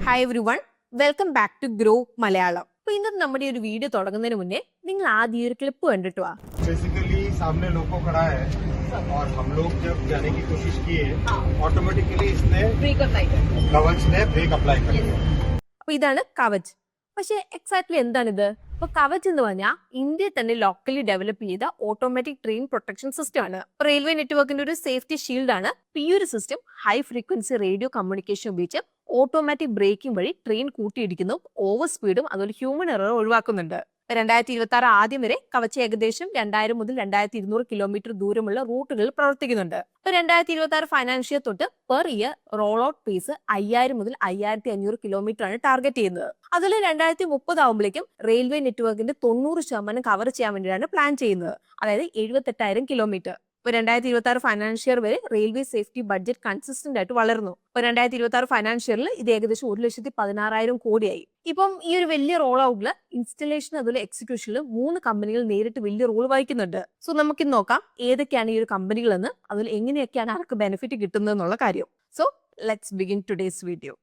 Hi everyone, welcome back to grow Malayalam. അപ്പൊ ഇന്നത്തെ നമ്മുടെ ഒരു വീഡിയോ തുടങ്ങുന്നതിന് മുന്നേ നിങ്ങൾ ആദ്യം ഒരു ക്ലിപ്പ് കണ്ടിട്ട് വാ. बेसिकली सामने लोको खड़ा है और हम लोग जब जाने की कोशिश किए ऑटोमेटिकली इसने कवच ने ब्रेक अप्लाई कर दिया. അപ്പൊ ഇതാണ് കവച്. പക്ഷെ എക്സാക്ട്ലി എന്താണിത്? അപ്പൊ കവച് എന്ന് പറഞ്ഞാൽ ഇന്ത്യയിൽ തന്നെ ലോക്കലി ഡെവലപ്പ് ചെയ്ത ഓട്ടോമാറ്റിക് ട്രെയിൻ പ്രൊട്ടക്ഷൻ സിസ്റ്റം ആണ്. റെയിൽവേ നെറ്റ്വർക്കിന്റെ ഒരു സേഫ്റ്റി ഷീൽഡ് ആണ്. ഈ ഒരു system high frequency radio communication ഉപയോഗിച്ച് ഓട്ടോമാറ്റിക് ബ്രേക്കിംഗ് വഴി ട്രെയിൻ കൂട്ടിയിടിക്കുന്നു, ഓവർ സ്പീഡും അതുപോലെ ഹ്യൂമൻ എറർ ഒഴിവാക്കുന്നുണ്ട്. 2026 ആദ്യം വരെ കവച് ഏകദേശം 2000 മുതൽ 2200 കിലോമീറ്റർ ദൂരമുള്ള റൂട്ടുകളിൽ പ്രവർത്തിക്കുന്നുണ്ട്. 2026 ഫൈനാൻഷ്യൽ തൊട്ട് per year role out pace 5000 മുതൽ 5500 കിലോമീറ്റർ ആണ് ടാർഗറ്റ് ചെയ്യുന്നത്. അതിൽ 2030 ആകുമ്പോഴേക്കും റെയിൽവേ നെറ്റ്വർക്കിന്റെ 90% കവർ ചെയ്യാൻ വേണ്ടിയാണ് പ്ലാൻ ചെയ്യുന്നത്, അതായത് 78,000 കിലോമീറ്റർ. 2026 ഫൈനാൻഷ്യർ വരെ റെയിൽവേ സേഫ്റ്റി ബഡ്ജറ്റ് കൺസിസ്റ്റന്റ് ആയിട്ട് വളർന്നു. 2026 ഫൈനാൻഷ്യറിൽ ഇത് ഏകദേശം 1,16,000 കോടിയായി. ഇപ്പം ഈ ഒരു വലിയ റോൾ ഔട്ടില് ഇൻസ്റ്റലേഷൻ അതുപോലെ എക്സിക്യൂഷനിൽ 3 കമ്പനികൾ നേരിട്ട് വലിയ റോൾ വഹിക്കുന്നുണ്ട്. സോ നമുക്ക് നോക്കാം ഏതൊക്കെയാണ് ഈ ഒരു കമ്പനികൾ എന്ന്, അതുപോലെ എങ്ങനെയൊക്കെയാണ് അവർക്ക് ബെനിഫിറ്റ് കിട്ടുന്നത് എന്നുള്ള കാര്യം. So let's begin today's video.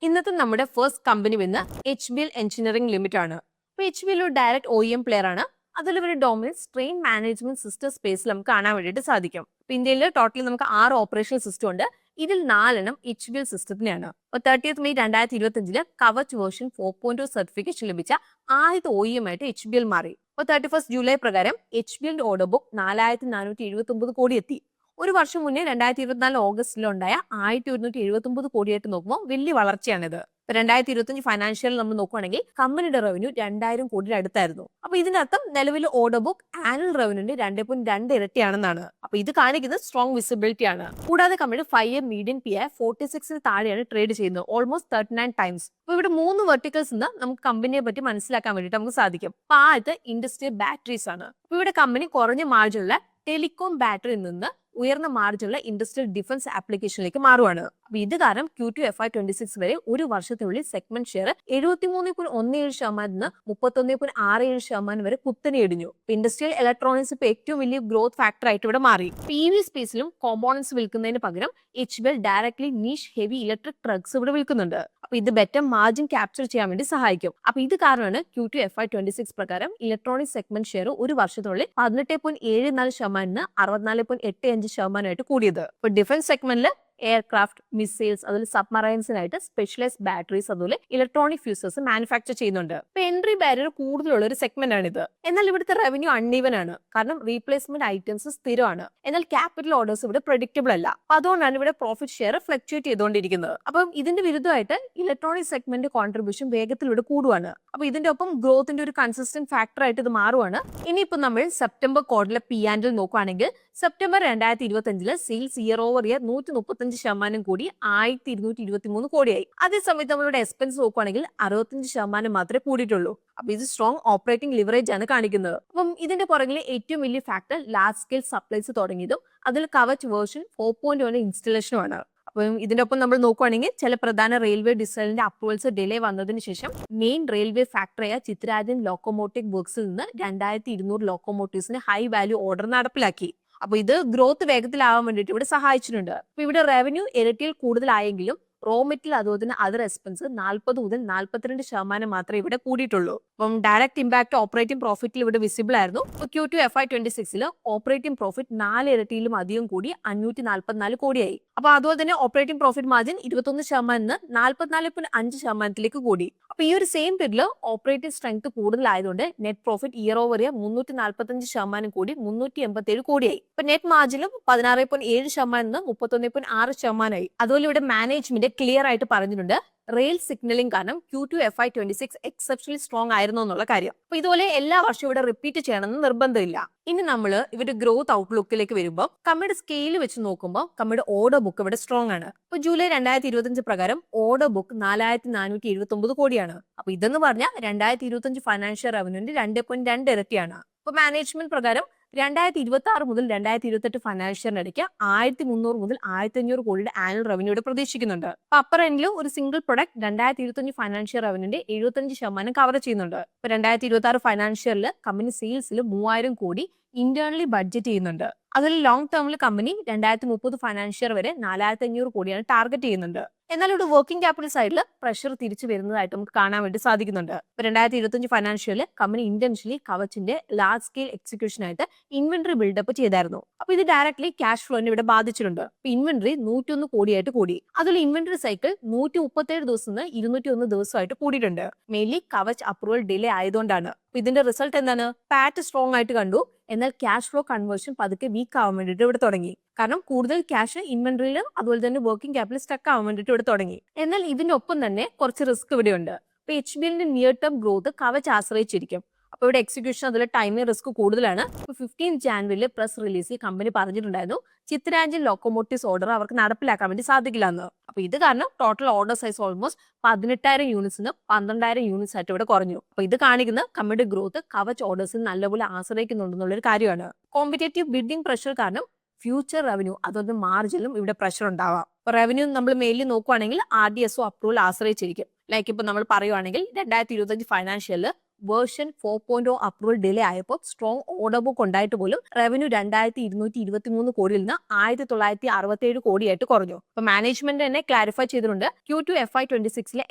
ഇന്നത്തെ നമ്മുടെ ഫസ്റ്റ് കമ്പനി വന്ന് HBL എഞ്ചിനീയറിംഗ് ലിമിറ്റഡ് ആണ്. HBL ഒരു ഡയറക്റ്റ് OEM പ്ലെയർ ആണ്. അതിൽ ഒരു ഡോമിനൻസ് ട്രെയിൻ മാനേജ്മെന്റ് സിസ്റ്റം സ്പേസിൽ നമുക്ക് കാണാൻ വേണ്ടിയിട്ട് സാധിക്കും. ഇന്ത്യയിൽ ടോട്ടലി നമുക്ക് 6 ഓപ്പറേഷണൽ സിസ്റ്റം ഉണ്ട്. ഇതിൽ 4 HBL സിസ്റ്റത്തിനെയാണ്. 30 May 2025 Kavach version 4.0 certification ലഭിച്ച ആദ്യത്തെ OEM ആയിട്ട് HBL മാറി. 31 ജൂലൈ പ്രകാരം HBL ഓർഡർ ബുക്ക് 4479 കോടി എത്തി. ഒരു വർഷം മുന്നേ 2024 ഓഗസ്റ്റിലുണ്ടായ 1179 കോടിയായിട്ട് നോക്കുമ്പോൾ വലിയ വളർച്ചയാണിത്. 2025 ഫൈനാൻഷ്യൽ നമ്മൾ നോക്കുകയാണെങ്കിൽ കമ്പനിയുടെ റവന്യൂ 2000 കോടിയുടെ അടുത്തായിരുന്നു. അപ്പൊ ഇതിന്റെ അർത്ഥം നിലവിൽ ഓർഡർ ബുക്ക് ആനുവൽ റവന്യൂന്റെ 2.2 ഇരട്ടിയാണെന്നാണ്. അപ്പൊ ഇത് കാണിക്കുന്നത് സ്ട്രോങ് വിസിബിലിറ്റി ആണ്. കൂടാതെ കമ്പനി 5 ഇയർ മീഡിയൻ PI 46 താഴെയാണ് ട്രേഡ് ചെയ്യുന്നത്, ഓൾമോസ്റ്റ് 39 ടൈംസ്. അപ്പൊ ഇവിടെ 3 വെർട്ടിക്കൽസ് നിന്ന് നമുക്ക് കമ്പനിയെ പറ്റി മനസ്സിലാക്കാൻ വേണ്ടിയിട്ട് നമുക്ക് സാധിക്കും. അപ്പൊ ആദ്യത്തെ ഇൻഡസ്ട്രിയൽ ബാറ്ററീസ് ആണ്. അപ്പൊ ഇവിടെ കമ്പനി കുറഞ്ഞ മാർജിനുള്ള ടെലികോം ബാറ്ററിയിൽ നിന്ന് ഉയർന്ന മാർജിനുള്ള ഇൻഡസ്ട്രിയൽ ഡിഫൻസ് ആപ്ലിക്കേഷനിലേക്ക് മാറുവാണ്. അപ്പൊ ഇത് കാരണം Q2 FY26 വരെ ഒരു വർഷത്തിനുള്ളിൽ സെഗ്മെന്റ് ഷെയർ 73.17% നിന്ന് 31.67% വരെ കുത്തനെ ഇടിഞ്ഞു. ഇൻഡസ്ട്രിയൽ ഇലക്ട്രോണിക്സ് ഇപ്പൊ ഏറ്റവും വലിയ ഗ്രോത്ത് ഫാക്ടർ ആയിട്ട് ഇവിടെ മാറി. PV സ്പേസിലും കോമ്പോണൻസ് വിൽക്കുന്നതിന് പകരം HBL directly niche heavy electric trucks ഇവിടെ വിൽക്കുന്നുണ്ട്. അപ്പൊ ഇത് ബെറ്റർ മാർജിൻ ക്യാപ്ചർ ചെയ്യാൻ വേണ്ടി സഹായിക്കും. അപ്പൊ ഇത് കാരണമാണ് Q2 FY26 പ്രകാരം ഇലക്ട്രോണിക് സെഗ്മെന്റ് ഷെയർ ഒരു വർഷത്തിനുള്ളിൽ 18.74% 64.85% കൂടിയത്. ഇപ്പൊ ഡിഫൻസ് സെഗ്മെന്റിൽ എയർക്രാഫ്റ്റ്, മിസൈൽസ്, അതുപോലെ സബ്മറൈൻസിനായിട്ട് സ്പെഷ്യലൈസ്ഡ് ബാറ്ററീസ്, അതുപോലെ ഇലക്ട്രോണിക് ഫ്യൂസേഴ്സ് മാനുഫാക്ചർ ചെയ്യുന്നുണ്ട്. ഇപ്പൊ എൻട്രി ബാരിയർ കൂടുതലുള്ള ഒരു സെഗ്മെന്റ് ആണിത്. എന്നാൽ ഇവിടുത്തെ റവന്യൂ അൺഈവൻ ആണ്, കാരണം റീപ്ലേസ്മെന്റ് ഐറ്റംസ് സ്ഥിരമാണ്. എന്നാൽ ക്യാപിറ്റൽ ഓർഡേഴ്സ് ഇവിടെ പ്രഡിക്റ്റബിൾ അല്ല. അതുകൊണ്ടാണ് ഇവിടെ പ്രോഫിറ്റ് ഷെയർ ഫ്ലക്ച്വേറ്റ് ചെയ്തുകൊണ്ടിരിക്കുന്നത്. അപ്പം ഇതിന്റെ വിരുദ്ധമായിട്ട് ഇലക്ട്രോണിക് സെഗ്മെന്റ് കോൺട്രിബ്യൂഷൻ വേഗത്തിൽ ഇവിടെ കൂടുവാണ്. അപ്പൊ ഇതിന്റെ ഒപ്പം ഗ്രോത്തിന്റെ ഒരു കൺസിസ്റ്റന്റ് ഫാക്ടർ ആയിട്ട് ഇത് മാറുവാണ്. ഇനിയിപ്പോ നമ്മൾ സെപ്റ്റംബർ ക്വാർട്ടറിലെ P&L നോക്കുകയാണെങ്കിൽ September 2025 sales year over year 135% കൂടി 1223 കോടിയായി. അതേസമയത്ത് നമ്മളുടെ എക്സ്പെൻസ് നോക്കുകയാണെങ്കിൽ 65% മാത്രമേ കൂടിയിട്ടുള്ളൂ. അപ്പൊ ഇത് സ്ട്രോങ് ഓപ്പറേറ്റിംഗ് ലിവറേജ് ആണ് കാണിക്കുന്നത്. അപ്പം ഇതിന്റെ പുറകിലെ ഏറ്റവും വലിയ ഫാക്ടർ ലാർജ് സ്കെയിൽ സപ്ലൈസ് തുടങ്ങിയതും അതിൽ കവച് വേർഷൻ 4.0 ഇൻസ്റ്റലേഷനുമാണ്. അപ്പം ഇതിന്റെ ഒപ്പം നമ്മൾ നോക്കുകയാണെങ്കിൽ ചില പ്രധാന റെയിൽവേ ഡിസൈനിന്റെ അപ്രൂവൽസ് ഡിലേ വന്നതിന് ശേഷം മെയിൻ റെയിൽവേ ഫാക്ടറിയായ ചിത്രാജൻ ലോക്കോമോട്ടീവ് വർക്സിൽ നിന്ന് 2200 ലോക്കോമോട്ടീവ്സിന് ഹൈ വാല്യൂ ഓർഡർ നടപ്പിലാക്കി. അപ്പൊ ഇത് ഗ്രോത്ത് വേഗത്തിലാവാൻ വേണ്ടിയിട്ട് ഇവിടെ സഹായിച്ചിട്ടുണ്ട്. അപ്പൊ ഇവിടെ റവന്യൂ ഇരട്ടിയിൽ കൂടുതലായെങ്കിലും റോ മെറ്റീരിയൽ അതുപോലെ തന്നെ അതർ എക്സ്പെൻസ് 40 മുതൽ 42% മാത്രമേ ഇവിടെ കൂടിയിട്ടുള്ളൂ. അപ്പം ഡയറക്റ്റ് ഇമ്പാക്ട് ഓപ്പറേറ്റിംഗ് പ്രോഫിറ്റിൽ ഇവിടെ വിസിബിൾ ആയിരുന്നു. Q2 FY26 ഓപ്പറേറ്റിംഗ് പ്രോഫിറ്റ് 4 ഇരട്ടിയിലും അധികം കൂടി 544 കോടിയായി. അപ്പൊ അതുപോലെ തന്നെ ഓപ്പറേറ്റിംഗ് പ്രോഫിറ്റ് മാർജിൻ 21% നിന്ന് 44.5% കൂടി. അപ്പൊ ഈ ഒരു സെയിം പീരീഡിൽ ഓപ്പറേറ്റിംഗ് സ്ട്രെങ്ത് കൂടുതലായതുകൊണ്ട് net profit year over year 345% കൂടി 387 കോടിയായി. ഇപ്പൊ നെറ്റ് മാർജിനും 16.7% നിന്ന് 31.6% അതുപോലെ ഇവിടെ മാനേജ്മെന്റ് ക്ലിയർ ആയിട്ട് പറഞ്ഞിട്ടുണ്ട് റെയിൽ സിഗ്നലിംഗ് കാരണം Q2 FY26 എക്സെപ്ഷണലി സ്ട്രോങ് ആയിരുന്നു എന്നുള്ള കാര്യം. അപ്പൊ ഇതുപോലെ എല്ലാ വർഷവും ഇവിടെ റിപ്പീറ്റ് ചെയ്യണമെന്ന് നിർബന്ധമില്ല. ഇനി നമ്മൾ ഇവരുടെ ഗ്രോത്ത് ഔട്ട്ലുക്കിലേക്ക് വരുമ്പോൾ കമ്പനിയുടെ സ്കെയിൽ വെച്ച് നോക്കുമ്പോൾ കമ്പനിയുടെ ഓർഡർ ബുക്ക് ഇവിടെ സ്ട്രോങ് ആണ്. ഇപ്പൊ ജൂലൈ 2025 പ്രകാരം ഓർഡർ ബുക്ക് 4479 കോടിയാണ്. അപ്പൊ ഇതെന്ന് പറഞ്ഞാൽ 2025 ഫൈനാൻഷ്യൽ റവന്യൂന്റെ 2.2 ഇരട്ടിയാണ്. ഇപ്പൊ മാനേജ്മെന്റ് പ്രകാരം 2026 മുതൽ 2028 ഫൈനാൻഷ്യറിനിടയ്ക്ക് 1300 മുതൽ 1500 കോടിയുടെ ആനുവൽ റവന്യൂടെ പ്രതീക്ഷിക്കുന്നുണ്ട്. അപ്പൊ അപ്പർ എൻഡിൽ ഒരു സിംഗിൾ പ്രൊഡക്റ്റ് 2025 ഫൈനാൻഷ്യൽ റവന്യൂന്റെ 75% കവർ ചെയ്യുന്നുണ്ട്. ഇപ്പൊ 2026 ഫൈനാൻഷ്യറിൽ കമ്പനി സെയിൽസിൽ 3000 കോടി ഇന്റേണലി ബഡ്ജറ്റ് ചെയ്യുന്നുണ്ട്. അതിൽ ലോങ് ടേമിൽ കമ്പനി 2030 ഫൈനാൻഷ്യർ വരെ 4500 കോടിയാണ് ടാർഗറ്റ് ചെയ്യുന്നുണ്ട്. എന്നാൽ ഇവിടെ വർക്കിംഗ് ക്യാപിറ്റൽ സൈഡിൽ പ്രഷർ തിരിച്ചു വരുന്നതായിട്ട് നമുക്ക് കാണാൻ വേണ്ടി സാധിക്കുന്നുണ്ട്. 2025 ഫൈനാൻഷ്യലിൽ കമ്പനി ഇന്റൻഷ്യലി കവച്ചിന്റെ ലാർജ് സ്കെയിൽ എക്സിക്യൂഷനായിട്ട് ഇൻവെന്ററി ബിൽഡപ്പ് ചെയ്തായിരുന്നു. അപ്പൊ ഇത് ഡയറക്ട്ലി ക്യാഷ് ഫ്ലോനെ ഇവിടെ ബാധിച്ചിട്ടുണ്ട്. ഇൻവെന്ററി 101 കോടിയായിട്ട് കൂടി. അതുപോലെ ഇൻവെന്ററി സൈക്കിൾ 137 ദിവസം നിന്ന് 201 ദിവസമായിട്ട് കൂടിയിട്ടുണ്ട്. മെയിൻലി കവച്ച് അപ്രൂവൽ ഡിലേ ആയതുകൊണ്ടാണ്. ഇതിന്റെ റിസൾട്ട് എന്താണ്? പാറ്റ് സ്ട്രോങ് ആയിട്ട് കണ്ടു, എന്നാൽ ക്യാഷ് ഫ്ലോ കൺവേർഷൻ പതുക്കെ വീക്ക് ആവാൻ വേണ്ടിയിട്ട് ഇവിടെ തുടങ്ങി. കാരണം കൂടുതൽ ക്യാഷ് ഇൻവെന്ററിയിൽ അതുപോലെ തന്നെ വർക്കിംഗ് ക്യാപിറ്റൽ സ്റ്റക്ക് ആവാൻ വേണ്ടിയിട്ട് ഇവിടെ തുടങ്ങി. എന്നാൽ ഇതിനൊപ്പം തന്നെ കുറച്ച് റിസ്ക് ഇവിടെ ഉണ്ട്. ഇപ്പൊ HBLന്റെ നിയർ ടേം ഗ്രോത്ത് കവച്ച് ആശ്രയിച്ചിരിക്കും. അപ്പൊ ഇവിടെ എക്സിക്യൂഷൻ അതുപോലെ ടൈമിംഗ് റിസ്ക് കൂടുതലാണ്. 15 ജാനുവരിയിൽ പ്രസ് റിലീസിൽ കമ്പനി പറഞ്ഞിട്ടുണ്ടായിരുന്നു ചിത്തരാഞ്ജൻ ലോക്കോമോട്ടീവ്സ് ഓർഡർ അവർക്ക് നടപ്പിലാക്കാൻ വേണ്ടി സാധിക്കില്ല എന്ന്. അപ്പൊ ഇത് കാരണം total order size almost 18,000 യൂണിറ്റ്സിന് 12,000 units ആയിട്ട് ഇവിടെ കുറഞ്ഞു. അപ്പൊ ഇത് കാണിക്കുന്ന കമ്പനിയുടെ ഗ്രോത്ത് കവച്ച് ഓർഡേഴ്സിന് നല്ലപോലെ ആശ്രയിക്കുന്നുണ്ടെന്നുള്ളൊരു കാര്യമാണ്. കോമ്പറ്റേറ്റീവ് ബിഡിംഗ് പ്രഷർ കാരണം ഫ്യൂച്ചർ റവന്യൂ അതുപോലെ മാർജിനും ഇവിടെ പ്രഷർ ഉണ്ടാവാം. റവന്യൂ നമ്മൾ മെയിൻലി നോക്കുവാണെങ്കിൽ RDSO അപ്രൂവൽ ആശ്രയിച്ചിരിക്കും. ലൈക്ക് ഇപ്പൊ നമ്മൾ പറയുവാണെങ്കിൽ 2025 ഫൈനാൻഷ്യലിൽ വേർഷൻ 4.0 അപ്രൂവൽ ഡിലേ ആയപ്പോൾ സ്ട്രോങ് ഓർഡർ ബുക്ക് ഉണ്ടായിട്ട് പോലും റവന്യൂ 2223 കോടിയിൽ നിന്ന് 1967 കോടിയായിട്ട് കുറഞ്ഞു. അപ്പൊ മാനേജ്മെന്റ് തന്നെ ക്ലാരിഫൈ ചെയ്തിട്ടുണ്ട് Q2 FY26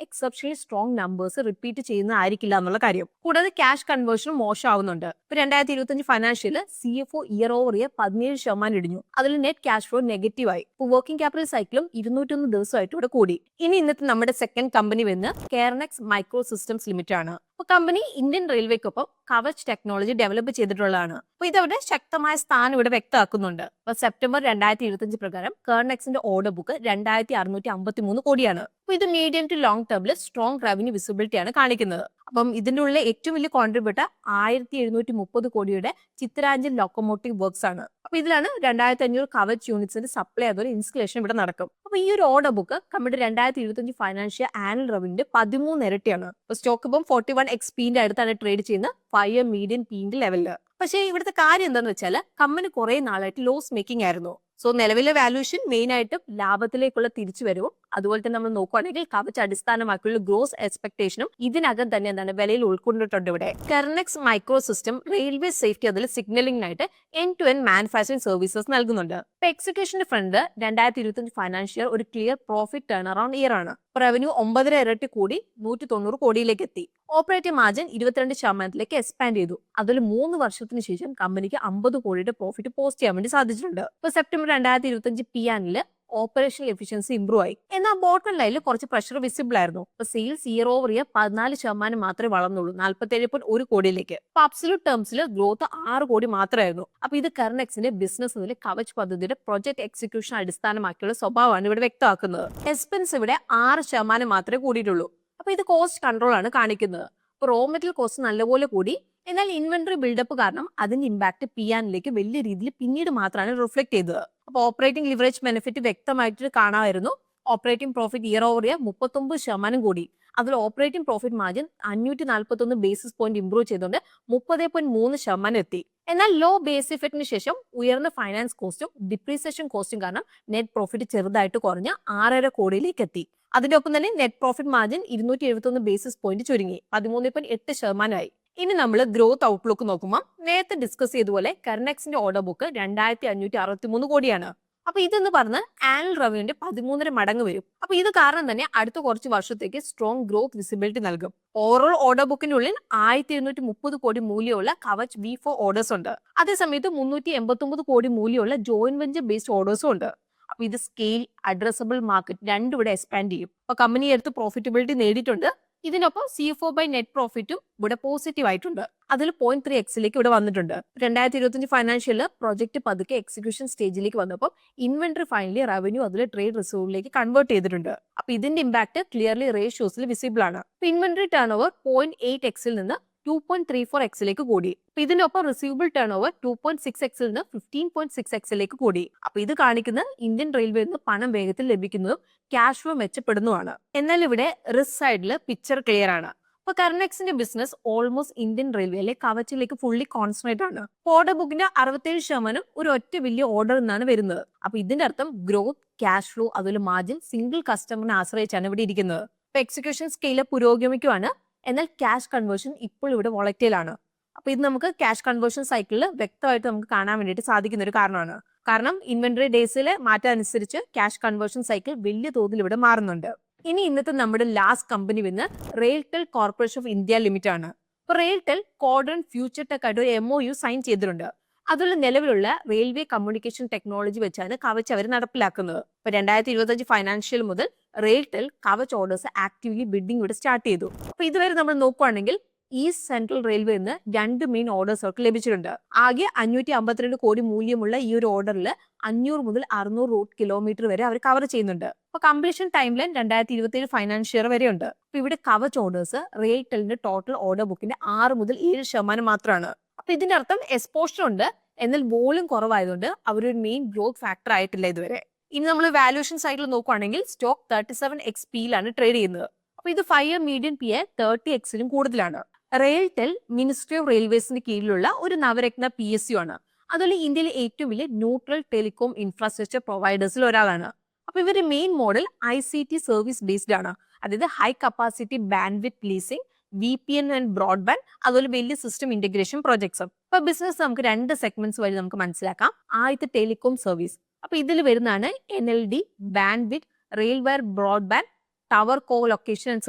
exceptionally strong numbers repeat ചെയ്യുന്നതായിരിക്കില്ല എന്നുള്ള കാര്യം. കൂടാതെ ക്യാഷ് കൺവേർഷനും മോശമാവുന്നുണ്ട്. ഇപ്പൊ 2025 ഫൈനാൻഷ്യലിൽ CFO ഇയർ ഓവർ ഇയർ 17% ഇടിഞ്ഞു. അതിൽ നെറ്റ് ക്യാഷ് ഫ്ലോ നെഗറ്റീവ് ആയി. വർക്കിംഗ് ക്യാപിറ്റൽ സൈക്കിളും 201 ദിവസമായിട്ട് ഇവിടെ കൂടി. ഇനി ഇന്നത്തെ നമ്മുടെ സെക്കൻഡ് കമ്പനി വന്ന് കെയർനെക്സ് മൈക്രോ സിസ്റ്റംസ് ലിമിറ്റഡ് ആണ്. അപ്പൊ കമ്പനി ഇന്ത്യൻ റെയിൽവേക്കൊപ്പം കവച്ച് ടെക്നോളജി ഡെവലപ്പ് ചെയ്തിട്ടുള്ളതാണ്. അപ്പൊ ഇതവരുടെ ശക്തമായ സ്ഥാനം ഇവിടെ വ്യക്തമാക്കുന്നുണ്ട്. അപ്പൊ സെപ്റ്റംബർ 2025 പ്രകാരം കെയർനെക്സിന്റെ ഓർഡർ ബുക്ക് 2653 കോടിയാണ്. അപ്പൊ ഇത് മീഡിയം ടു ലോങ് ടേമിൽ സ്ട്രോങ് റവന്യൂ വിസിബിലിറ്റി ആണ് കാണിക്കുന്നത്. അപ്പം ഇതിന്റെ ഉള്ളിൽ ഏറ്റവും വലിയ കോൺട്രിബ്യൂട്ടർ 1730 കോടിയുടെ ചിത്തരാഞ്ജൻ ലോക്കോമോട്ടീവ് വർക്ക്സ് ആണ്. അപ്പൊ ഇതിലാണ് 2500 കവച്ച് യൂണിറ്റ്സിന്റെ സപ്ലൈ അതുപോലെ ഇൻസ്റ്റലേഷൻ ഇവിടെ നടക്കും. അപ്പൊ ഈ ഒരു ഓർഡർ ബുക്ക് കമ്പനിയുടെ 2025 ഫൈനാൻഷ്യൽ ആനുവൽ റവന്യൂന്റെ 13 ഇരട്ടിയാണ്. സ്റ്റോക്ക് ഇപ്പം 41x അടുത്താണ് ട്രേഡ് ചെയ്യുന്ന 5 മീഡിയം പീന്റെ ലെവലില്. പക്ഷേ ഇവിടുത്തെ കാര്യം എന്താണെന്ന് വെച്ചാൽ കമ്പനി കുറെ നാളായിട്ട് ലോസ് മേക്കിംഗ് ആയിരുന്നു. സോ നിലവിലെ വാല്യൂഷൻ മെയിൻ ആയിട്ടും ലാഭത്തിലേക്കുള്ള തിരിച്ചുവരവും അതുപോലെ തന്നെ നമ്മൾ നോക്കുകയാണെങ്കിൽ കവച്ച് അടിസ്ഥാനമാക്കിയുള്ള ഗ്രോസ് എക്സ്പെക്ടേഷനും ഇതിനകം തന്നെ എന്താണ് വിലയിൽ ഉൾക്കൊണ്ടിട്ടുണ്ട്. ഇവിടെ Kernex micro system railway safety അതിൽ സിഗ്നലിംഗിനായിട്ട് end to end manufacturing services നൽകുന്നുണ്ട്. ഇപ്പൊ എക്സിക്യൂഷന്റെ ഫ്രണ്ട് 2025 ഫൈനാൻഷ്യൽ ഒരു clear profit turn around year ആണ്. റവന്യൂ 9 ഇരട്ടി കൂടി 190 കോടിയിലേക്ക് എത്തി. ഓപ്പറേറ്റിംഗ് മാർജിൻ 22% എക്സ്പാൻഡ് ചെയ്തു. അതിൽ 3 വർഷത്തിന് ശേഷം കമ്പനിക്ക് 50 കോടിയുടെ പ്രോഫിറ്റ് പോസ്റ്റ് ചെയ്യാൻ വേണ്ടി സാധിച്ചിട്ടുണ്ട്. ഇപ്പൊ September 2025 PNL operational efficiency improve ആയി. എന്നാൽ ബോട്ടം ലൈനിൽ കുറച്ച് പ്രഷർ വിസിബിൾ ആയിരുന്നു. ഇപ്പൊ സെയിൽസ് ഇയർ ഓവർ ഇയർ 14% മാത്രമേ വളർന്നുള്ളൂ, 47.1 കോടിയിലേക്ക്. അപ്പൊ അബ്സല്യൂട്ട് ടേംസിൽ ഗ്രോത്ത് 6 കോടി മാത്രമായിരുന്നു. അപ്പൊ ഇത് കെയർനെക്സിന്റെ ബിസിനസ് കവച്ച് പദ്ധതിയുടെ പ്രൊജക്ട് എക്സിക്യൂഷൻ അടിസ്ഥാനമാക്കിയുള്ള സ്വഭാവമാണ് ഇവിടെ വ്യക്തമാക്കുന്നത്. എക്സ്പെൻസ് ഇവിടെ 6% മാത്രമേ കൂടിയിട്ടുള്ളൂ. അപ്പൊ ഇത് കോസ്റ്റ് കൺട്രോൾ ആണ് കാണിക്കുന്നത്. ഇപ്പൊ റോ മെറ്റീരിയൽ കോസ്റ്റ് നല്ലപോലെ കൂടി, എന്നാൽ ഇൻവെന്ററി ബിൽഡപ്പ് കാരണം അതിന്റെ ഇമ്പാക്ട് PNLിലേക്ക് വലിയ രീതിയിൽ പിന്നീട് മാത്രമാണ് റിഫ്ലക്ട് ചെയ്തത്. അപ്പൊ ഓപ്പറേറ്റിംഗ് ലിവറേജ് ബെനിഫിറ്റ് വ്യക്തമായിട്ട് കാണാമായിരുന്നു. Operating profit year over year 39% കൂടി. അതിൽ operating profit margin 541 basis point improve ചെയ്തുകൊണ്ട് 30.3% എത്തി. എന്നാൽ ലോ ബേസ് ഇഫക്റ്റിന് ശേഷം ഉയർന്ന ഫൈനാൻസ് കോസ്റ്റും ഡിപ്രീസിയേഷൻ കോസ്റ്റും കാരണം നെറ്റ് പ്രോഫിറ്റ് ചെറുതായിട്ട് കുറഞ്ഞ് 6.5 കോടിയിലേക്ക് എത്തി. അതിന്റെ ഒപ്പം തന്നെ net profit margin 271 basis point ചുരുങ്ങി 13.8% ആയി. ഇനി നമ്മൾ ഗ്രോത്ത് ഔട്ട്ലുക്ക് നോക്കുമ്പോൾ നേരത്തെ ഡിസ്കസ് ചെയ്തതുപോലെ കെയർനെക്സിന്റെ ഓർഡർ ബുക്ക് 2563 കോടിയാണ്. അപ്പൊ ഇതെന്ന് പറഞ്ഞാൽ ആനുവൽ റവന്യൂന്റെ 13.5 മടങ്ങ് വരും. അപ്പൊ ഇത് കാരണം തന്നെ അടുത്ത കുറച്ച് വർഷത്തേക്ക് സ്ട്രോങ് ഗ്രോത്ത് വിസിബിലിറ്റി നൽകും. ഓവറോൾ ഓർഡർ ബുക്കിനുള്ളിൽ 1230 കോടി മൂല്യമുള്ള കവച്ച് V4 ഓർഡേഴ്സ് ഉണ്ട്. അതേസമയത്ത് 389 കോടി മൂല്യമുള്ള ജോയിന്റ് വെഞ്ചർ ബേസ്ഡ് ഓർഡേഴ്സും ഉണ്ട്. അപ്പൊ ഇത് സ്കെയിൽ അഡ്രസബിൾ മാർക്കറ്റ് രണ്ടും ഇവിടെ എക്സ്പാൻഡ് ചെയ്യും. അപ്പൊ കമ്പനി എടുത്ത് പ്രോഫിറ്റബിലിറ്റി നേടിയിട്ടുണ്ട്. ഇതിനൊപ്പം CFO ബൈ നെറ്റ് പ്രോഫിറ്റും ഇവിടെ പോസിറ്റീവ് ആയിട്ടുണ്ട്. അതിൽ 0.3x ഇവിടെ വന്നിട്ടുണ്ട്. 2025 ഫൈനാൻഷ്യലിൽ പ്രൊജക്ട് പതുക്കെ എക്സിക്യൂഷൻ സ്റ്റേജിലേക്ക് വന്നപ്പോൾ ഇൻവെന്ററി ഫൈനലി റവന്യൂ അതിൽ ട്രേഡ് റിസർവിലേക്ക് കൺവേർട്ട് ചെയ്തിട്ടുണ്ട്. അപ്പൊ ഇതിന്റെ ഇമ്പാക്ട് ക്ലിയർലി റേഷ്യോസിൽ വിസിബിൾ ആണ്. ഇൻവെന്ററി ടേൺ ഓവർ 0.8x നിന്ന് 2.34x കൂടി. അപ്പൊ ഇതിനൊപ്പം റിസീവബിൾ ടേൺ ഓവർ 2.6x നിന്ന് 15.6x കൂടി. അപ്പൊ ഇത് കാണിക്കുന്ന ഇന്ത്യൻ റെയിൽവേയിൽ നിന്ന് പണം വേഗത്തിൽ ലഭിക്കുന്നതും ക്യാഷ് ഫ്ലോ മെച്ചപ്പെടുന്നതുമാണ്. എന്നാൽ ഇവിടെ റിസ്ക് സൈഡിൽ പിക്ചർ ക്ലിയർ ആണ്. അപ്പൊ കെയർനെക്സിന്റെ ബിസിനസ് ഓൾമോസ്റ്റ് ഇന്ത്യൻ റെയിൽവേയിലെ കവച്ചിലേക്ക് ഫുള്ളി കോൺസെൻട്രേറ്റ് ആണ്. ഓർഡർ ബുക്കിന്റെ 67% ഒരു ഒറ്റ വലിയ ഓർഡർ നിന്നാണ് വരുന്നത്. അപ്പൊ ഇതിന്റെ അർത്ഥം ഗ്രോത്ത്, ക്യാഷ് ഫ്ലോ അതുപോലെ മാർജിൻ സിംഗിൾ കസ്റ്റമറിനെ ആശ്രയിച്ചാണ് ഇവിടെ ഇരിക്കുന്നത്. അപ്പൊ എക്സിക്യൂഷൻ സ്കെയിൽ പുരോഗമിക്കുവാണ്. എന്നാൽ ക്യാഷ് കൺവേർഷൻ ഇപ്പോൾ ഇവിടെ വോളറ്റൈൽ ആണ്. അപ്പൊ അപ്പൊ ഇത് നമുക്ക് ക്യാഷ് കൺവേർഷൻ സൈക്കിളിൽ വ്യക്തമായിട്ട് നമുക്ക് കാണാൻ വേണ്ടിയിട്ട് സാധിക്കുന്ന ഒരു കാരണമാണ്. കാരണം ഇൻവെന്ററി ഡേയ്സിലെ മാറ്റം അനുസരിച്ച് ക്യാഷ് കൺവേർഷൻ സൈക്കിൾ വലിയ തോതിൽ ഇവിടെ മാറുന്നുണ്ട്. ഇനി ഇന്നത്തെ നമ്മുടെ ലാസ്റ്റ് കമ്പനി വന്ന് RailTel corporation of India limited ആണ്. അപ്പൊ റെയിൽടെൽ കോഡ്രൻ ഫ്യൂച്ചർ ടെക് ആയിട്ട് ഒരു MOU സൈൻ ചെയ്തിട്ടുണ്ട്. അതുള്ള നിലവിലുള്ള റെയിൽവേ കമ്മ്യൂണിക്കേഷൻ ടെക്നോളജി വെച്ചാണ് കവച് അവർ നടപ്പിലാക്കുന്നത്. ഇപ്പൊ 2025 ഫൈനാൻഷ്യൽ മുതൽ RailTel Kavach orders actively bidding ഇവിടെ സ്റ്റാർട്ട് ചെയ്തു. അപ്പൊ ഇതുവരെ നമ്മൾ നോക്കുവാണെങ്കിൽ ഈസ്റ്റ് സെൻട്രൽ റെയിൽവേ നിന്ന് 2 മെയിൻ ഓർഡേഴ്സ് അവർക്ക് ലഭിച്ചിട്ടുണ്ട്. ആകെ 552 കോടി മൂല്യമുള്ള ഈ ഒരു ഓർഡറിൽ 500 മുതൽ 600 റൂട്ട് കിലോമീറ്റർ വരെ അവർ കവർ ചെയ്യുന്നുണ്ട്. അപ്പൊ completion time line 2027 financial year വരെ ഉണ്ട്. അപ്പൊ ഇവിടെ കവച് ഓർഡേഴ്സ് റെയിൽടെലിന്റെ ടോട്ടൽ ഓർഡർ ബുക്കിന്റെ 6 മുതൽ 7% മാത്രമാണ്. അപ്പൊ ഇതിന്റെ അർത്ഥം എക്സ്പോഷർ ഉണ്ട്, എന്നാൽ വോളിയം കുറവായതുകൊണ്ട് അവരൊരു മെയിൻ ഗ്രോത്ത് ഫാക്ടർ ആയിട്ടില്ല ഇതുവരെ. ഇനി നമ്മൾ വാല്യൂഷൻ സൈഡിൽ നോക്കുവാണെങ്കിൽ സ്റ്റോക്ക് 37x P-യിലാണ് ട്രേഡ് ചെയ്യുന്നത്. അപ്പൊ ഇത് 5 ഇയർ മീഡിയൻ PE 30x-ലും കൂടുതലാണ്. റെയിൽടെൽ മിനിസ്ട്രി ഓഫ് റെയിൽവേസിന് കീഴിലുള്ള ഒരു നവരത്ന PSU ആണ്. അതുപോലെ ഇന്ത്യയിലെ ഏറ്റവും വലിയ ന്യൂട്രൽ ടെലികോം ഇൻഫ്രാസ്ട്രക്ചർ പ്രൊവൈഡേഴ്സിൽ ഒരാളാണ്. അപ്പൊ ഇവരുടെ main model ICT service based ആണ്. അതായത് high capacity bandwidth leasing, VPN and broadband, അതുപോലെ വലിയ സിസ്റ്റം ഇന്റഗ്രേഷൻ പ്രോജക്ട്സ്. അപ്പൊ ബിസിനസ് നമുക്ക് 2 സെഗ്മെന്റ്സ് വഴി നമുക്ക് മനസ്സിലാക്കാം. ആദ്യത്തെ ടെലികോം സർവീസ്. അപ്പൊ ഇതിൽ വരുന്നതാണ് NLD, bandwidth, RailWire broadband, tower co location and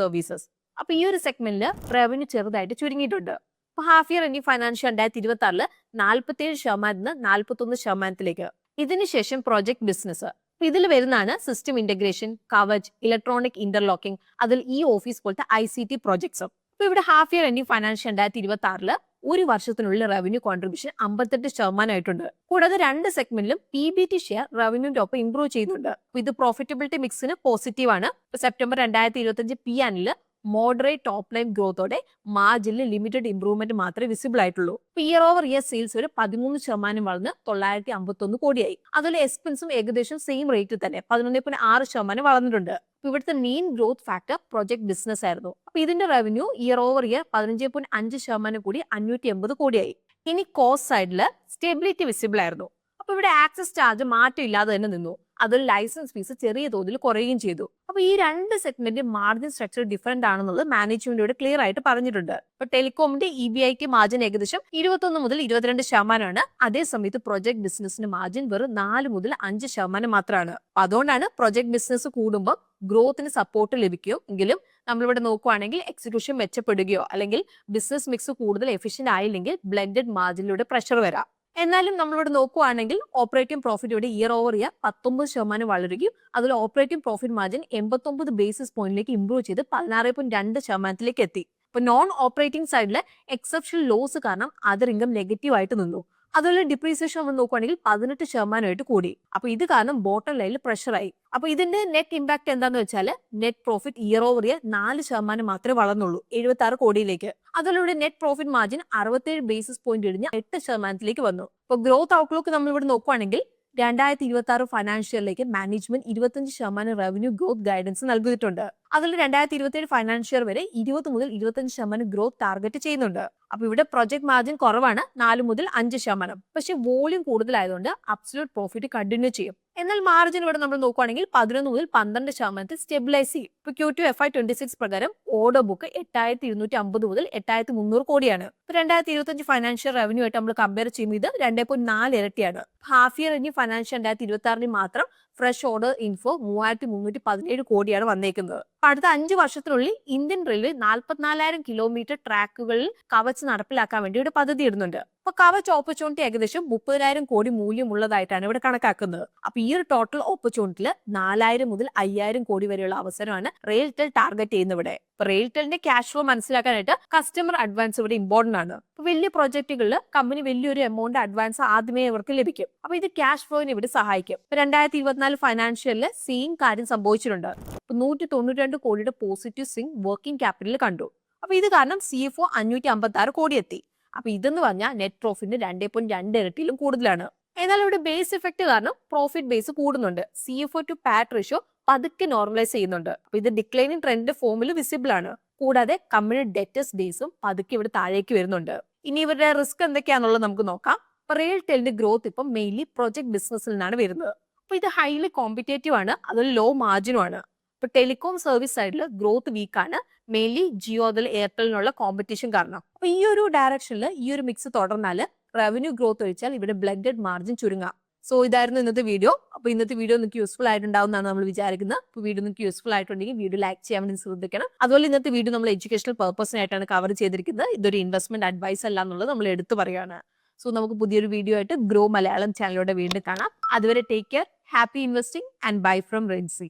services. അപ്പൊ ഈ ഒരു സെഗ്മെന്റിൽ റവന്യൂ ചെറുതായിട്ട് ചുരുങ്ങിയിട്ടുണ്ട്. അപ്പൊ ഹാഫ് ഇയർ ഇനി ഫൈനാൻഷ്യൽ 2026 47% 41%. ഇതിനുശേഷം പ്രോജക്ട് ബിസിനസ്. ഇതിൽ വരുന്നതാണ് system integration, Kavach, electronic interlocking, അതിൽ ഈ ഓഫീസ് പോലത്തെ ICT പ്രോജക്ട്സ്. അപ്പൊ ഇവിടെ ഹാഫ് ഇയർ ഇനി ഫൈനാൻഷ്യൽ 2026 ഒരു വർഷത്തിനുള്ളിൽ റവന്യൂ കോൺട്രിബ്യൂഷൻ 58% ആയിട്ടുണ്ട്. കൂടാതെ 2 സെഗ്മെന്റിലും PBT ഷെയർ റവന്യൂന്റെ ഒപ്പം ഇംപ്രൂവ് ചെയ്യുന്നുണ്ട്. ഇത് പ്രോഫിറ്റബിലിറ്റി മിക്സിന് പോസിറ്റീവ് ആണ്. September 2025 PNL moderate top line ഗ്രോത്തോടെ മാർജിനിൽ ലിമിറ്റഡ് ഇംപ്രൂവ്മെന്റ് മാത്രമേ വിസിബിൾ ആയിട്ടുള്ളൂ. ഇയർ ഓവർ ഇയർ സെയിൽസ് ഒരു 13% വളർന്ന് 951 കോടിയായി. അതുപോലെ എക്സ്പെൻസും ഏകദേശം സെയിം റേറ്റിൽ തന്നെ 11.6% വളർന്നിട്ടുണ്ട്. ഇവിടുത്തെ main growth factor project business ആയിരുന്നു. അപ്പൊ ഇതിന്റെ റവന്യൂ ഇയർ ഓവർ ഇയർ 15.5% കൂടി 580 കോടിയായി. ഇനി കോസ്റ്റ് സൈഡിൽ സ്റ്റെബിലിറ്റി വിസിബിൾ ആയിരുന്നു. അപ്പൊ ഇവിടെ ആക്സസ് ചാർജ് മാറ്റം ഇല്ലാതെ തന്നെ നിന്നു. അതിൽ ലൈസൻസ് ഫീസ് ചെറിയ തോതിൽ കുറയുകയും ചെയ്തു. അപ്പൊ ഈ 2 സെഗ്മെന്റ് മാർജിൻ സ്ട്രക്ചർ ഡിഫറെന്റ് ആണെന്നുള്ളത് മാനേജ്മെന്റ് ഇവിടെ ക്ലിയർ ആയിട്ട് പറഞ്ഞിട്ടുണ്ട്. ഇപ്പൊ ടെലികോമിന്റെ EBIക്ക് മാർജിൻ ഏകദേശം 21 മുതൽ 22%. അതേസമയത്ത് പ്രൊജക്ട് ബിസിനസിന്റെ മാർജിൻ വെറും 4 മുതൽ 5% മാത്രമാണ്. അതുകൊണ്ടാണ് പ്രൊജക്ട് ബിസിനസ് കൂടുമ്പോൾ ഗ്രോത്തിന് സപ്പോർട്ട് ലഭിക്കുകയോ എങ്കിലും നമ്മളിവിടെ നോക്കുവാണെങ്കിൽ എക്സിക്യൂഷൻ മെച്ചപ്പെടുകയോ അല്ലെങ്കിൽ ബിസിനസ് മിക്സ് കൂടുതൽ എഫിഷ്യന്റ് ആയില്ലെങ്കിൽ ബ്ലെൻഡഡ് മാർജിനിലൂടെ പ്രഷർ വരാം. എന്നാലും നമ്മളിവിടെ നോക്കുവാണെങ്കിൽ ഓപ്പറേറ്റിംഗ് പ്രോഫിറ്റ് ഇവിടെ ഇയർ ഓവർ ഇയർ 19% വളരുകയും അതിൽ ഓപ്പറേറ്റിംഗ് പ്രോഫിറ്റ് മാർജിൻ 89 ബേസിസ് പോയിന്റിലേക്ക് ഇംപ്രൂവ് ചെയ്ത് 16.2% എത്തി. ഇപ്പൊ നോൺ ഓപ്പറേറ്റിംഗ് സൈഡിലെ എക്സെപ്ഷണൽ ലോസ് കാരണം അതർ ഇൻകം നെഗറ്റീവ് ആയിട്ട് നിന്നു. അതുപോലെ ഡിപ്രീസിയേഷൻ നമ്മൾ നോക്കുവാണെങ്കിൽ 18% കൂടി. അപ്പൊ ഇത് കാരണം ബോട്ടം ലൈനിൽ പ്രഷറായി. അപ്പൊ ഇതിന്റെ നെറ്റ് ഇമ്പാക്ട് എന്താന്ന് വെച്ചാൽ net profit year over year 4% മാത്രമേ വളർന്നുള്ളൂ, 76 കോടിയിലേക്ക്. അതുപോലെ net profit margin 67 basis point ഇടിഞ്ഞ് 8% വന്നു. ഇപ്പൊ ഗ്രോത്ത് ഔട്ട്ലുക്ക് നമ്മൾ ഇവിടെ നോക്കുവാണെങ്കിൽ 2026 ഫൈനാൻഷ്യലിലേക്ക് മാനേജ്മെന്റ് 25% റവന്യൂ ഗ്രോത്ത് ഗൈഡൻസ് നൽകിയിട്ടുണ്ട്. അതിൽ 2027 ഫൈനാൻഷ്യൽ വരെ 20 മുതൽ 25% ഗ്രോത്ത് ടാർഗറ്റ് ചെയ്യുന്നുണ്ട്. അപ്പൊ ഇവിടെ പ്രൊജക്ട് മാർജിൻ കുറവാണ്, 4 മുതൽ 5%. പക്ഷെ വോളിയം കൂടുതലായതുകൊണ്ട് അബ്സല്യൂട്ട് പ്രോഫിറ്റ് കണ്ടിന്യൂ ചെയ്യും. എന്നാൽ മാർജിൻ ഇവിടെ നമ്മൾ നോക്കുവാണെങ്കിൽ 11 മുതൽ 12% സ്റ്റെബിലൈസ് ചെയ്യും. ഇപ്പൊ Q2 FY26 പ്രകാരം ഓർഡർ ബുക്ക് 8250 മുതൽ 8300 കോടിയാണ്. 2025 ഫൈനാൻഷ്യൽ റവന്യൂ ആയിട്ട് നമ്മൾ കമ്പയർ ചെയ്യുമ്പോൾ ഇത് 2.4 ഇരട്ടിയാണ്. ഹാഫ് ഇയർ ഇനി ഫൈനാൻഷ്യൽ 2026 മാത്രം ഫ്രഷ് ഓർഡർ ഇൻഫോ 3317 കോടിയാണ് വന്നേക്കുന്നത്. അടുത്ത 5 വർഷത്തിനുള്ളിൽ ഇന്ത്യൻ റെയിൽവേ 44,000 കിലോമീറ്റർ ട്രാക്കുകളിൽ കവച് നടപ്പിലാക്കാൻ വേണ്ടി ഒരു പദ്ധതി ഇടുന്നുണ്ട്. അപ്പൊ കവച് ഓപ്പർച്യൂണിറ്റി ഏകദേശം 30,000 കോടി മൂല്യമുള്ളതായിട്ടാണ് ഇവിടെ കണക്കാക്കുന്നത്. അപ്പൊ ഈ ഒരു ടോട്ടൽ ഓപ്പർച്യൂണിറ്റിയിൽ 4,000 മുതൽ 5,000 കോടി വരെയുള്ള അവസരമാണ് റെയിൽടെൽ ടാർഗറ്റ് ചെയ്യുന്നത്. ഇവിടെ റെയിൽടെലിന്റെ ക്യാഷ് ഫ്ലോ മനസ്സിലാക്കാനായിട്ട് കസ്റ്റമർ അഡ്വാൻസ് ഇവിടെ ഇമ്പോർട്ടന്റ് ആണ്. അപ്പൊ വലിയ പ്രോജക്റ്റുകളിൽ കമ്പനി വലിയൊരു എമൗണ്ട് അഡ്വാൻസ് ആദ്യമേ അവർക്ക് ലഭിക്കും. അപ്പൊ ഇത് ക്യാഷ് ഫ്ലോയിന് ഇവിടെ സഹായിക്കും. 2024 ഫൈനാൻഷ്യലിൽ സെയിം കാര്യം സംഭവിച്ചിട്ടുണ്ട്. 192 കോടിയുടെ പോസിറ്റീവ് സ്വിംഗ് വർക്കിംഗ് ക്യാപിറ്റലിൽ കണ്ടു. അപ്പൊ ഇത് കാരണം CFO 556 കോടി എത്തി. അപ്പൊ ഇതെന്ന് പറഞ്ഞാൽ നെറ്റ് പ്രോഫിറ്റിന്റെ 2.2 ഇരട്ടിയിലും കൂടുതലാണ്. എന്നാൽ ഇവിടെ ബേസ് ഇഫക്ട് കാരണം പ്രോഫിറ്റ് ബേസ് കൂടുന്നുണ്ട്. CFO ടു പാറ്റ് റേഷ്യോ പതുക്കെ നോർമലൈസ് ചെയ്യുന്നുണ്ട്. അപ്പൊ ഇത് ഡിക്ലൈനിങ് ട്രെൻഡ് ഫോമിൽ വിസിബിൾ ആണ്. കൂടാതെ കമ്പനി ഡെറ്റസ് ഡേയ്സും പതുക്കെ ഇവിടെ താഴേക്ക് വരുന്നുണ്ട്. ഇനി ഇവരുടെ റിസ്ക് എന്തൊക്കെയാണെന്നുള്ളത് നമുക്ക് നോക്കാം. റെയിൽടെലിന്റെ ഗ്രോത്ത് ഇപ്പം മെയിൻലി പ്രൊജക്ട് ബിസിനസ്സിൽ നിന്നാണ് വരുന്നത്. അപ്പൊ ഇത് ഹൈലി കോമ്പറ്റേറ്റീവ് ആണ്, അതൊരു ലോ മാർജിനും ആണ്. ഇപ്പൊ ടെലികോം സർവീസ് സൈഡിൽ ഗ്രോത്ത് വീക്കാണ്, മെയിൻലി ജിയോ അതിൽ എയർടെലിനുള്ള കോമ്പറ്റീഷൻ കാരണം. അപ്പൊ ഈ ഒരു ഡയറക്ഷനിൽ ഈ ഒരു മിക്സ് തുടർന്നാൽ റവന്യൂ ഗ്രോത്ത് ഒഴിച്ചാൽ ഇവിടെ ബ്ലെൻഡഡ് മാർജിൻ ചുരുങ്ങാം. സോ ഇതായിരുന്നു ഇന്നത്തെ വീഡിയോ. അപ്പൊ ഇന്നത്തെ വീഡിയോ നിങ്ങൾക്ക് യൂസ്ഫുൾ ആയിട്ടുണ്ടാവും എന്നാണ് നമ്മൾ വിചാരിക്കുന്നത്. അപ്പോൾ വീഡിയോ നിങ്ങൾക്ക് യൂസ്ഫുൾ ആയിട്ടുണ്ടെങ്കിൽ വീഡിയോ ലൈക്ക് ചെയ്യാൻ വേണ്ടി ശ്രദ്ധിക്കണം. അതുപോലെ ഇന്നത്തെ വീഡിയോ നമ്മൾ എഡ്യൂക്കേഷണൽ പർപ്പസിനായിട്ടാണ് കവർ ചെയ്തിരിക്കുന്നത്. ഇതൊരു ഇൻവെസ്റ്റ്മെന്റ് അഡ്വൈസ് അല്ല എന്നുള്ളത് നമ്മൾ എടുത്തു പറയുകയാണ്. സോ നമുക്ക് പുതിയൊരു വീഡിയോ ആയിട്ട് ഗ്രോ മലയാളം ചാനലിലൂടെ വീണ്ടും കാണാം. അതുവരെ take care, happy investing and bye from Renzy.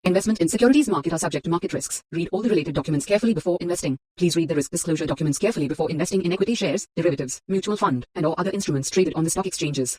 Investment in securities market are subject to market risks. Read all the related documents carefully before investing. Please read the risk disclosure documents carefully before investing in equity shares, derivatives, mutual fund, and or other instruments traded on the stock exchanges.